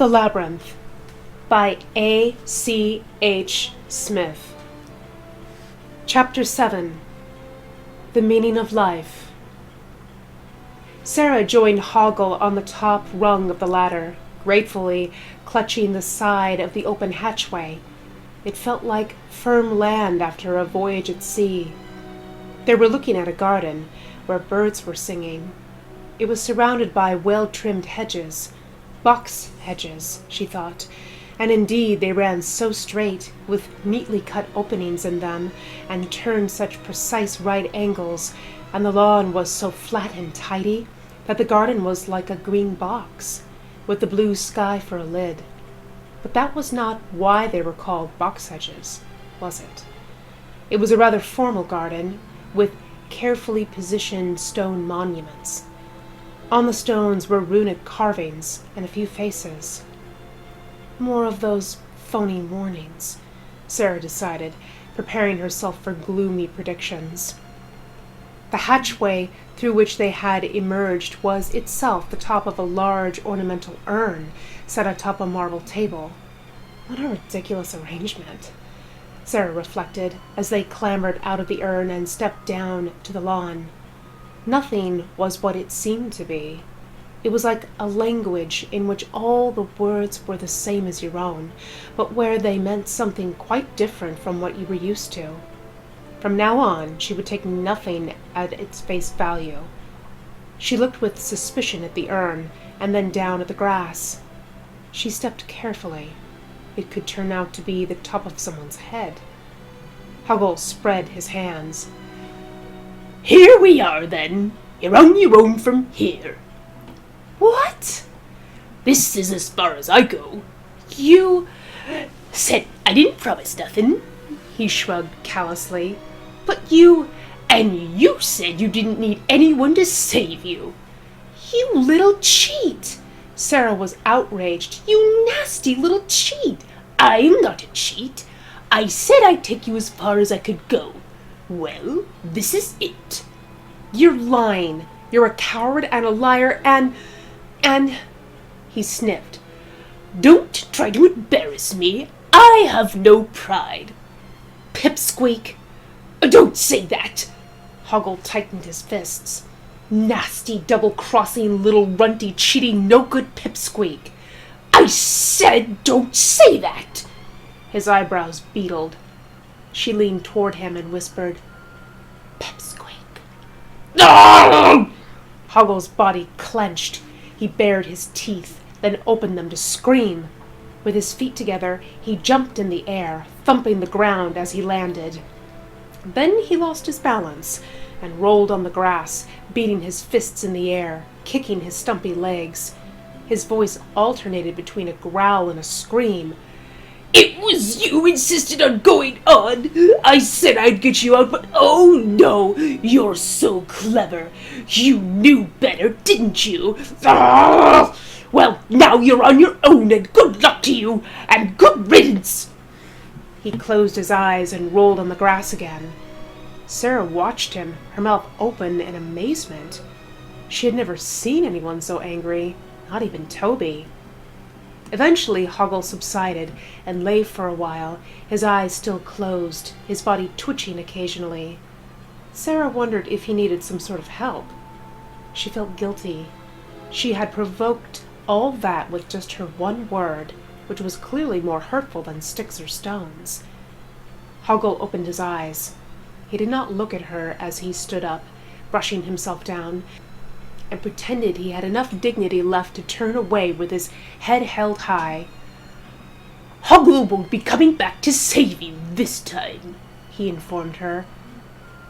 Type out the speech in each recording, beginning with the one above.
The Labyrinth by ACH Smith. Chapter 7. The Meaning of Life. Sarah joined Hoggle on the top rung of the ladder, gratefully clutching the side of the open hatchway. It felt like firm land after a voyage at sea. They were looking at a garden where birds were singing. It was surrounded by well-trimmed hedges, box hedges, she thought, and indeed they ran so straight, with neatly cut openings in them, and turned such precise right angles, and the lawn was so flat and tidy, that the garden was like a green box, with the blue sky for a lid. But that was not why they were called box hedges, was it? It was a rather formal garden, with carefully positioned stone monuments. On the stones were runic carvings and a few faces. More of those phony warnings, Sarah decided, preparing herself for gloomy predictions. The hatchway through which they had emerged was itself the top of a large ornamental urn set atop a marble table. What a ridiculous arrangement, Sarah reflected, as they clambered out of the urn and stepped down to the lawn. Nothing was what it seemed to be. It was like a language in which all the words were the same as your own, but where they meant something quite different from what you were used to. From now on, she would take nothing at its face value. She looked with suspicion at the urn, and then down at the grass. She stepped carefully. It could turn out to be the top of someone's head. Hoggle spread his hands. "Here we are, then. You're on your own from here." "What?" "This is as far as I go." You "Said I didn't promise nothing." He shrugged callously. "But you... and you said you didn't need anyone to save you." "You little cheat!" Sarah was outraged. "You nasty little cheat!" "I'm not a cheat. I said I'd take you as far as I could go. Well, this is it." "You're lying. You're a coward and a liar and... He sniffed. "Don't try to embarrass me. I have no pride." "Pipsqueak!" "Don't say that!" Hoggle tightened his fists. "Nasty, double-crossing, little runty, cheating, no-good pipsqueak!" "I said don't say that!" His eyebrows beetled. She leaned toward him and whispered, "Pipsqueak." "No!" Hoggle's body clenched. He bared his teeth, then opened them to scream. With his feet together, he jumped in the air, thumping the ground as he landed. Then he lost his balance and rolled on the grass, beating his fists in the air, kicking his stumpy legs. His voice alternated between a growl and a scream. "It was you insisted on going on. I said I'd get you out, but oh no, you're so clever. You knew better, didn't you? Ah! Well, now you're on your own, and good luck to you, and good riddance." He closed his eyes and rolled on the grass again. Sarah watched him, her mouth open in amazement. She had never seen anyone so angry, not even Toby. Eventually, Hoggle subsided and lay for a while, his eyes still closed, his body twitching occasionally. Sarah wondered if he needed some sort of help. She felt guilty. She had provoked all that with just her one word, which was clearly more hurtful than sticks or stones. Hoggle opened his eyes. He did not look at her as he stood up, brushing himself down, and pretended he had enough dignity left to turn away with his head held high. "Hoggle won't be coming back to save you this time," he informed her.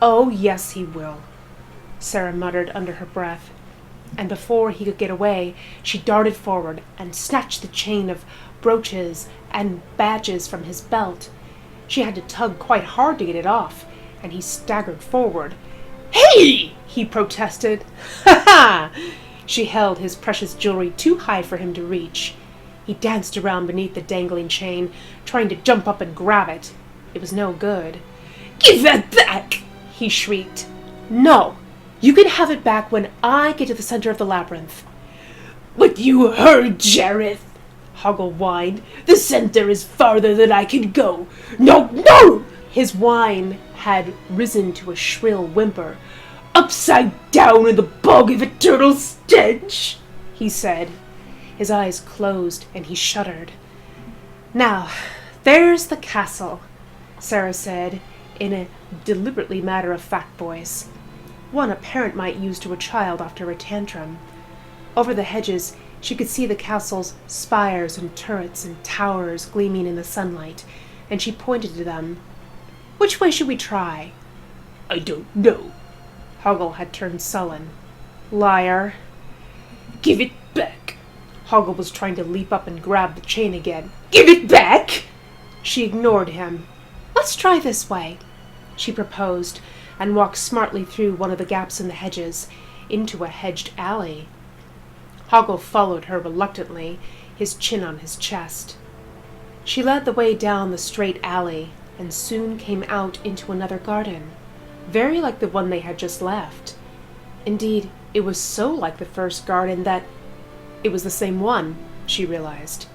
"Oh, yes, he will," Sarah muttered under her breath. And before he could get away, she darted forward and snatched the chain of brooches and badges from his belt. She had to tug quite hard to get it off, and he staggered forward. "Hey!" he protested. "Ha ha!" She held his precious jewelry too high for him to reach. He danced around beneath the dangling chain, trying to jump up and grab it. It was no good. "Give that back!" he shrieked. "No! You can have it back when I get to the center of the labyrinth." "But you heard Jareth!" Hoggle whined. "The center is farther than I can go. No, no!" His whine had risen to a shrill whimper. "Upside down in the bog of eternal stench," he said. His eyes closed and he shuddered. "Now, there's the castle," Sarah said in a deliberately matter-of-fact voice, one a parent might use to a child after a tantrum. Over the hedges, she could see the castle's spires and turrets and towers gleaming in the sunlight, and she pointed to them. "Which way should we try?" "I don't know." Hoggle had turned sullen. "Liar." "Give it back." Hoggle was trying to leap up and grab the chain again. "Give it back!" She ignored him. "Let's try this way," she proposed, and walked smartly through one of the gaps in the hedges, into a hedged alley. Hoggle followed her reluctantly, his chin on his chest. She led the way down the straight alley, and soon came out into another garden, very like the one they had just left. Indeed, it was so like the first garden that it was the same one, she realized.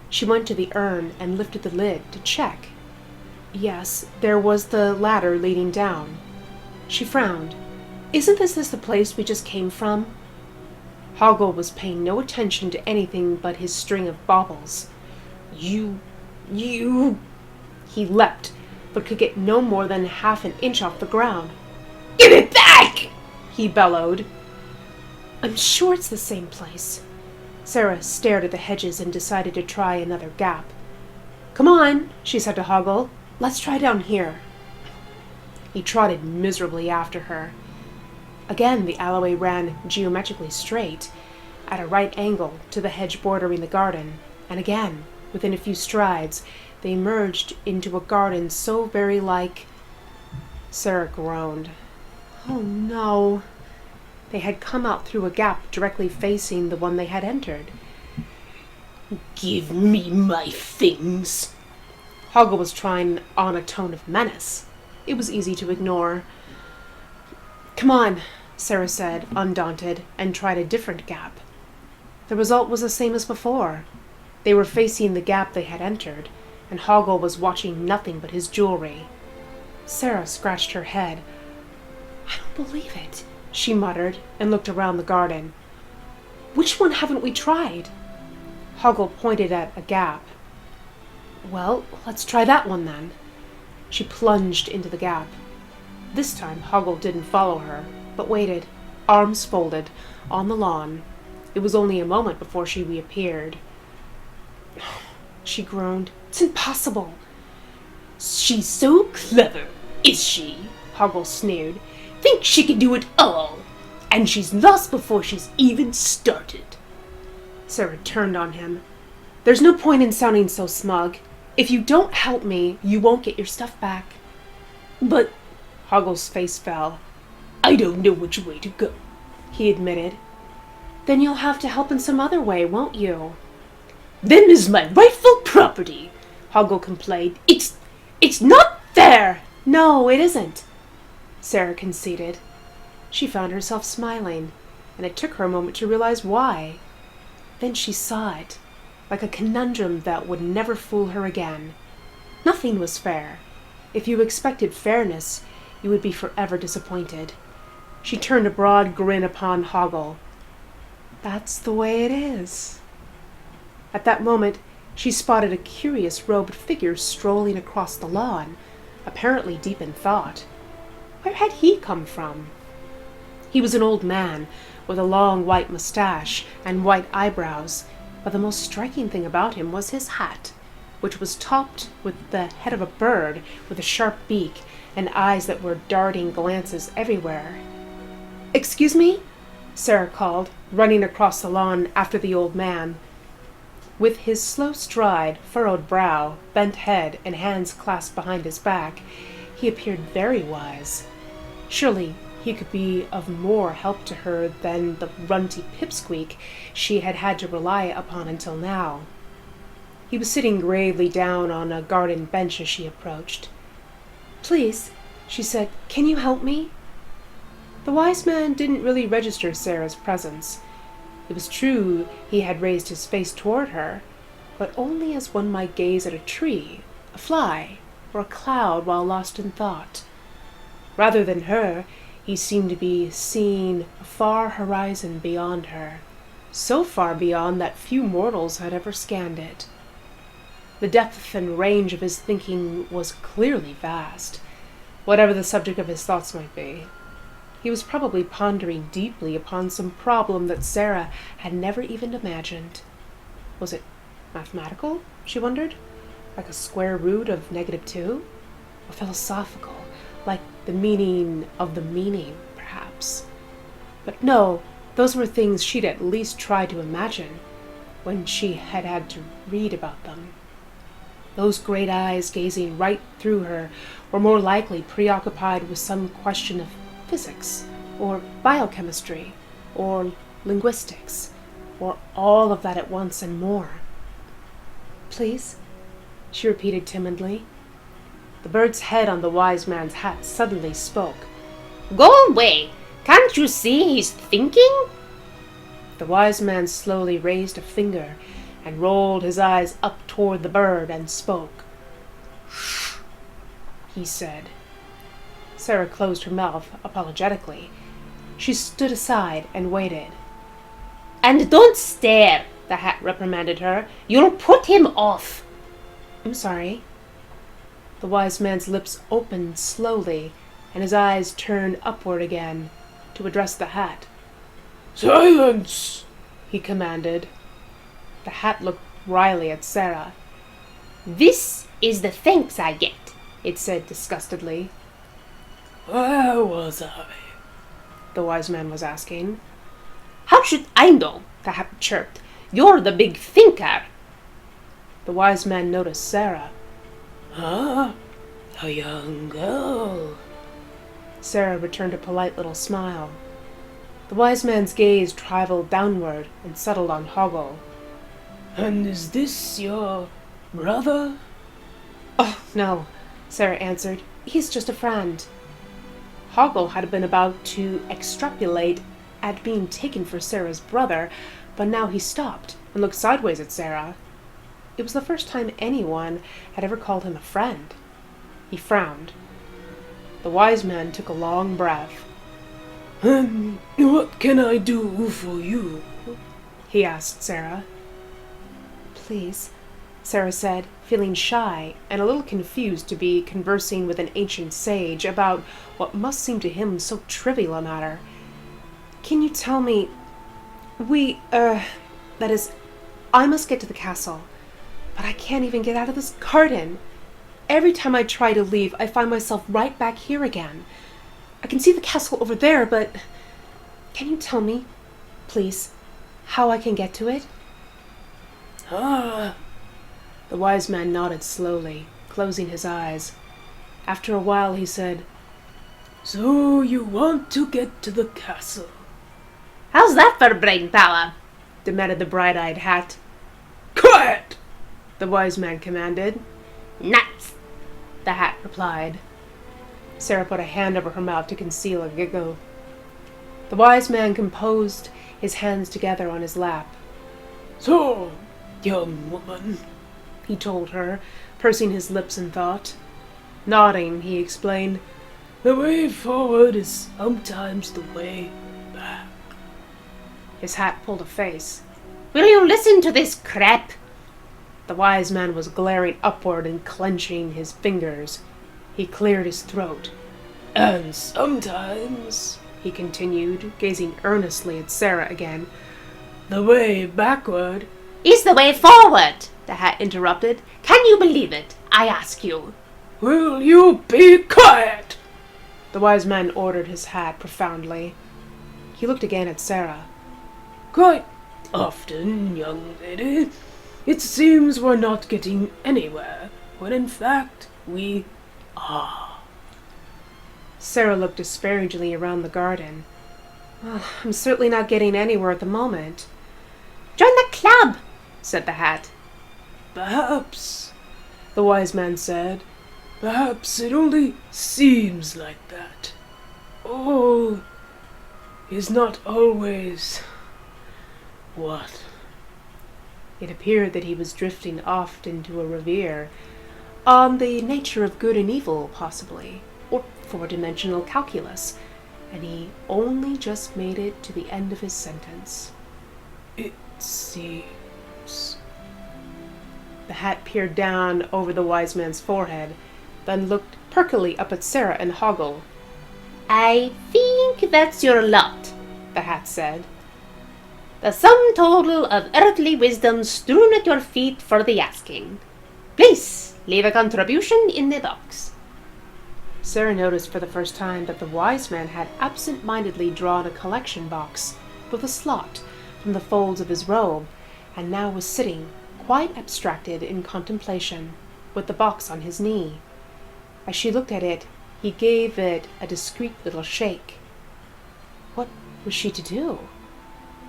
She went to the urn and lifted the lid to check. Yes, there was the ladder leading down. She frowned. "Isn't this the place we just came from?" Hoggle was paying no attention to anything but his string of baubles. You... He leapt, but could get no more than half an inch off the ground. "Give it back!" he bellowed. "I'm sure it's the same place." Sarah stared at the hedges and decided to try another gap. "Come on," she said to Hoggle. "Let's try down here." He trotted miserably after her. Again the alleyway ran geometrically straight, at a right angle to the hedge bordering the garden, and again, within a few strides, they emerged into a garden so very like... Sarah groaned. Oh no! They had come out through a gap directly facing the one they had entered. "Give me my things!" Hoggle was trying on a tone of menace. It was easy to ignore. "Come on," Sarah said, undaunted, and tried a different gap. The result was the same as before. They were facing the gap they had entered, and Hoggle was watching nothing but his jewelry. Sarah scratched her head. "I don't believe it," she muttered, and looked around the garden. "Which one haven't we tried?" Hoggle pointed at a gap. "Well, let's try that one then." She plunged into the gap. This time Hoggle didn't follow her, but waited, arms folded, on the lawn. It was only a moment before she reappeared. She groaned. "It's impossible." "She's so clever, is she?" Hoggle sneered. "Thinks she can do it all, and she's lost before she's even started." Sarah turned on him. "There's no point in sounding so smug. If you don't help me, you won't get your stuff back." "But..." Hoggle's face fell. "I don't know which way to go," he admitted. "Then you'll have to help in some other way, won't you?" "Them is my rightful property," Hoggle complained. It's not fair." "No, it isn't," Sarah conceded. She found herself smiling, and it took her a moment to realize why. Then she saw it, like a conundrum that would never fool her again. Nothing was fair. If you expected fairness, you would be forever disappointed. She turned a broad grin upon Hoggle. "That's the way it is." At that moment, she spotted a curious robed figure strolling across the lawn, apparently deep in thought. Where had he come from? He was an old man, with a long white mustache and white eyebrows, but the most striking thing about him was his hat, which was topped with the head of a bird with a sharp beak and eyes that were darting glances everywhere. "Excuse me?" Sarah called, running across the lawn after the old man. With his slow stride, furrowed brow, bent head, and hands clasped behind his back, he appeared very wise. Surely he could be of more help to her than the runty pipsqueak she had had to rely upon until now. He was sitting gravely down on a garden bench as she approached. "Please," she said, "can you help me?" The wise man didn't really register Sarah's presence. It was true he had raised his face toward her, but only as one might gaze at a tree, a fly, or a cloud while lost in thought. Rather than her, he seemed to be seeing a far horizon beyond her, so far beyond that few mortals had ever scanned it. The depth and range of his thinking was clearly vast, whatever the subject of his thoughts might be. He was probably pondering deeply upon some problem that Sarah had never even imagined. Was it mathematical, she wondered? Like a square root of -2? Or philosophical, like the meaning of the meaning, perhaps? But no, those were things she'd at least try to imagine when she had had to read about them. Those great eyes gazing right through her were more likely preoccupied with some question of physics, or biochemistry, or linguistics, or all of that at once and more. "Please?" she repeated timidly. The bird's head on the wise man's hat suddenly spoke. "Go away! Can't you see he's thinking?" The wise man slowly raised a finger and rolled his eyes up toward the bird and spoke. "Shh," he said. Sarah closed her mouth apologetically. She stood aside and waited. "And don't stare," the hat reprimanded her. "You'll put him off." "I'm sorry." The wise man's lips opened slowly, and his eyes turned upward again to address the hat. "Silence!" he commanded. The hat looked wryly at Sarah. "This is the thanks I get," it said disgustedly. "Where was I?" the wise man was asking. "How should I know?" the hat chirped. "You're the big thinker." The wise man noticed Sarah. "Ah, a young girl." Sarah returned a polite little smile. The wise man's gaze traveled downward and settled on Hoggle. "And is this your brother?" "Oh, no," Sarah answered. "He's just a friend." Hoggle had been about to extrapolate at being taken for Sarah's brother, but now he stopped and looked sideways at Sarah. It was the first time anyone had ever called him a friend. He frowned. The wise man took a long breath. "What can I do for you?" he asked Sarah. "Please," Sarah said, feeling shy and a little confused to be conversing with an ancient sage about what must seem to him so trivial a matter. "Can you tell me... that is, I must get to the castle, but I can't even get out of this garden. Every time I try to leave, I find myself right back here again. I can see the castle over there, but can you tell me, please, how I can get to it?" "Ah." The wise man nodded slowly, closing his eyes. After a while he said, "So you want to get to the castle?" "How's that for brain power?" demanded the bright-eyed hat. "Quiet!" the wise man commanded. "Nuts!" the hat replied. Sarah put a hand over her mouth to conceal a giggle. The wise man composed his hands together on his lap. "So, young woman," he told her, pursing his lips in thought. Nodding, he explained, "the way forward is sometimes the way back." His hat pulled a face. "Will you listen to this crap?" The wise man was glaring upward and clenching his fingers. He cleared his throat. "And sometimes," he continued, gazing earnestly at Sarah again, "the way backward." "Is the way forward," the hat interrupted. "Can you believe it? I ask you." "Will you be quiet?" the wise man ordered his hat profoundly. He looked again at Sarah. "Quite often, young lady, it seems we're not getting anywhere, when in fact we are." Sarah looked disparagingly around the garden. "Well, I'm certainly not getting anywhere at the moment." "Join the club," said the hat. "Perhaps," the wise man said. "perhaps it only seems like that. All is not always what It appeared that he was drifting off into a reverie on the nature of good and evil, possibly, or four-dimensional calculus, and he only just made it to the end of his sentence. It seems... The hat peered down over the wise man's forehead, then looked perkily up at Sarah and Hoggle. I think that's your lot, The hat said. the sum total of earthly wisdom strewn at your feet for the asking. Please leave a contribution in the box. Sarah noticed for the first time that the wise man had absent-mindedly drawn a collection box with a slot from the folds of his robe, and now was sitting, quite abstracted in contemplation, with the box on his knee. As she looked at it, he gave it a discreet little shake. What was she to do?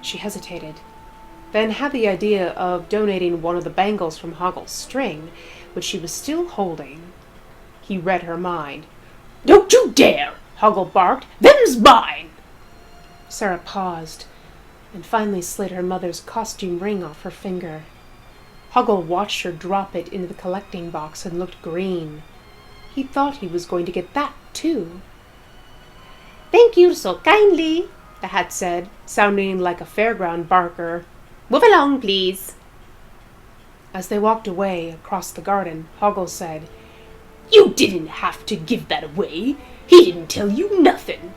She hesitated, then had the idea of donating one of the bangles from Hoggle's string, which she was still holding. He read her mind. Don't you dare! Hoggle barked. Them's mine! Sarah paused, and finally slid her mother's costume ring off her finger. Hoggle watched her drop it into the collecting box and looked green. He thought he was going to get that, too. Thank you so kindly, The hat said, sounding like a fairground barker. Move along, please. As they walked away across the garden, Hoggle said, You didn't have to give that away. He didn't tell you nothing.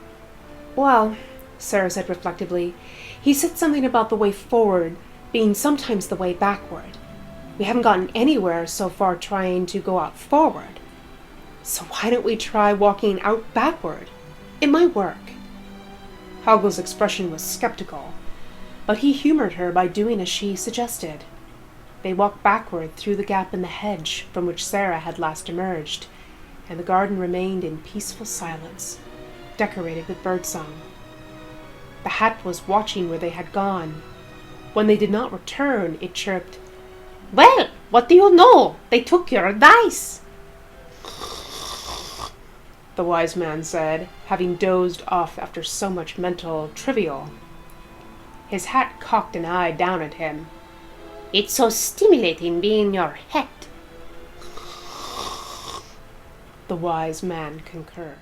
Well, Sarah said reflectively, he said something about the way forward being sometimes the way backward. We haven't gotten anywhere so far trying to go out forward. So why don't we try walking out backward? It might work. Hoggle's expression was skeptical, but he humored her by doing as she suggested. They walked backward through the gap in the hedge from which Sarah had last emerged, and the garden remained in peaceful silence, decorated with birdsong. The hat was watching where they had gone. When they did not return, it chirped, Well, what do you know? They took your dice. The wise man said, having dozed off after so much mental trivial. His hat cocked an eye down at him. It's so stimulating being your hat. The wise man concurred.